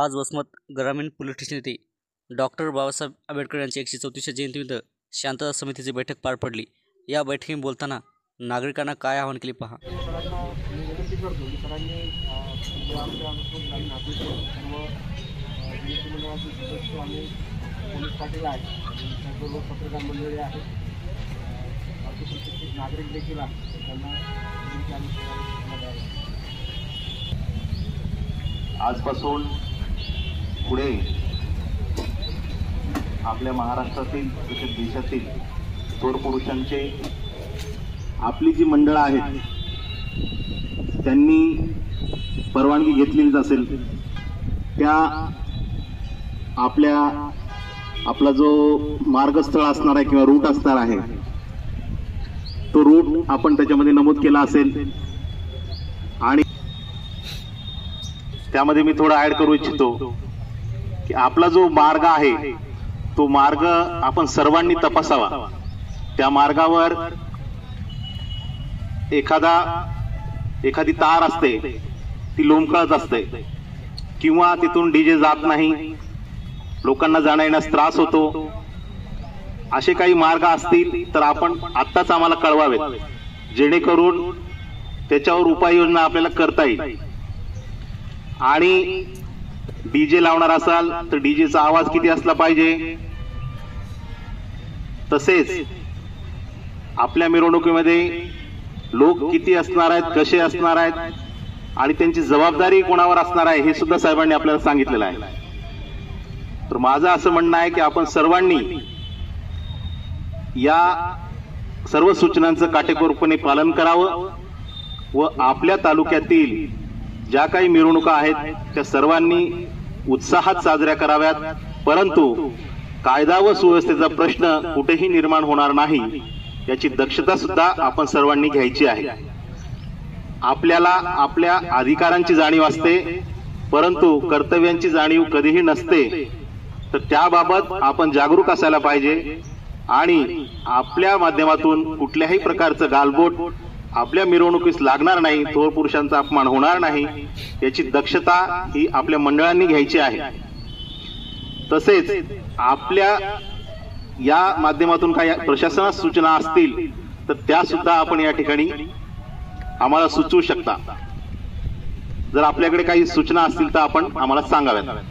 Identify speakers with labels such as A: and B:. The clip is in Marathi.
A: आज वसमत ग्रामीण पोलीस स्टेशन येथे डॉक्टर बाबासाहेब आंबेडकर यांची 134वी जयंतीनिमित्त शांतता समितीची बैठक पार पडली। या बैठकीत बोलताना नागरिकांना काय आवाहन केले पहा।
B: आजपासून पुढे आपल्या महाराष्ट्रातील तसेच देशातील थोर पुरुषांचे आपली जी मंडळं आहेत त्यांनी परवानगी घेतलेलीच असेल त्या आपला जो मार्गस्थळ असणार आहे किंवा रूट असणार आहे तो रूट आपण त्याच्यामध्ये नमूद केला असेल आणि त्यामध्ये मी थोडं ऍड करू इच्छितो की आपला जो मार्ग आहे तो मार्ग आपण सर्वांनी तपासावा। त्या मार्गावर एखादी तार असते ती लोंबकळत असते किंवा तिथून डीजे जात नाही, लोकांना जाण्या येण्यास त्रास होतो। असे काही मार्ग असतील तर आपण आत्ताच आम्हाला कळवावेत जेणेकरून त्याच्यावर उपाययोजना आपल्याला करता येईल। आणि डीजे लावणार असाल तर डीजेचा आवाज किती असला पाहिजे, तसेच आपल्या मिरवणुकीमध्ये लोक किती असणार आहेत, कसे असणार आहेत आणि त्यांची जबाबदारी कोणावर असणार आहे हे सुद्धा साहेबांनी आपल्याला सांगितलेलं आहे। तर माझं असं म्हणणं आहे की आपण सर्वांनी या सर्व सूचनांचं काटेकोरपणे पालन करावं व आपल्या तालुक्यातील ज्या काही मिरवणुका आहेत त्या सर्वांनी उत्साहात साजऱ्या कराव्यात, परंतु कायदा व सुव्यवस्थेचा प्रश्न कुठेही निर्माण होणार नाही याची दक्षता सुद्धा आपण सर्वांनी घ्यायची आहे। आपल्याला आपल्या अधिकारांची जाणीव असते परंतु कर्तव्यांची जाणीव कधीही नसते, तर त्याबाबत आपण जागरूक असायला पाहिजे आणि आपल्या माध्यमातून कुठल्याही प्रकारचं गालबोट आपल्या मिरवणुकीस लागणार नाही, थोर पुरुषांचा अपमान होणार नाही याची दक्षता ही आपल्या मंडळांनी घ्यायची आहे। तसेच आपल्या या माध्यमातून काही प्रशासनास सूचना असतील तर त्या सुद्धा आपण या ठिकाणी आम्हाला सुचवू शकता। जर आपल्याकडे काही सूचना असतील तर आपण आम्हाला सांगाव्यात।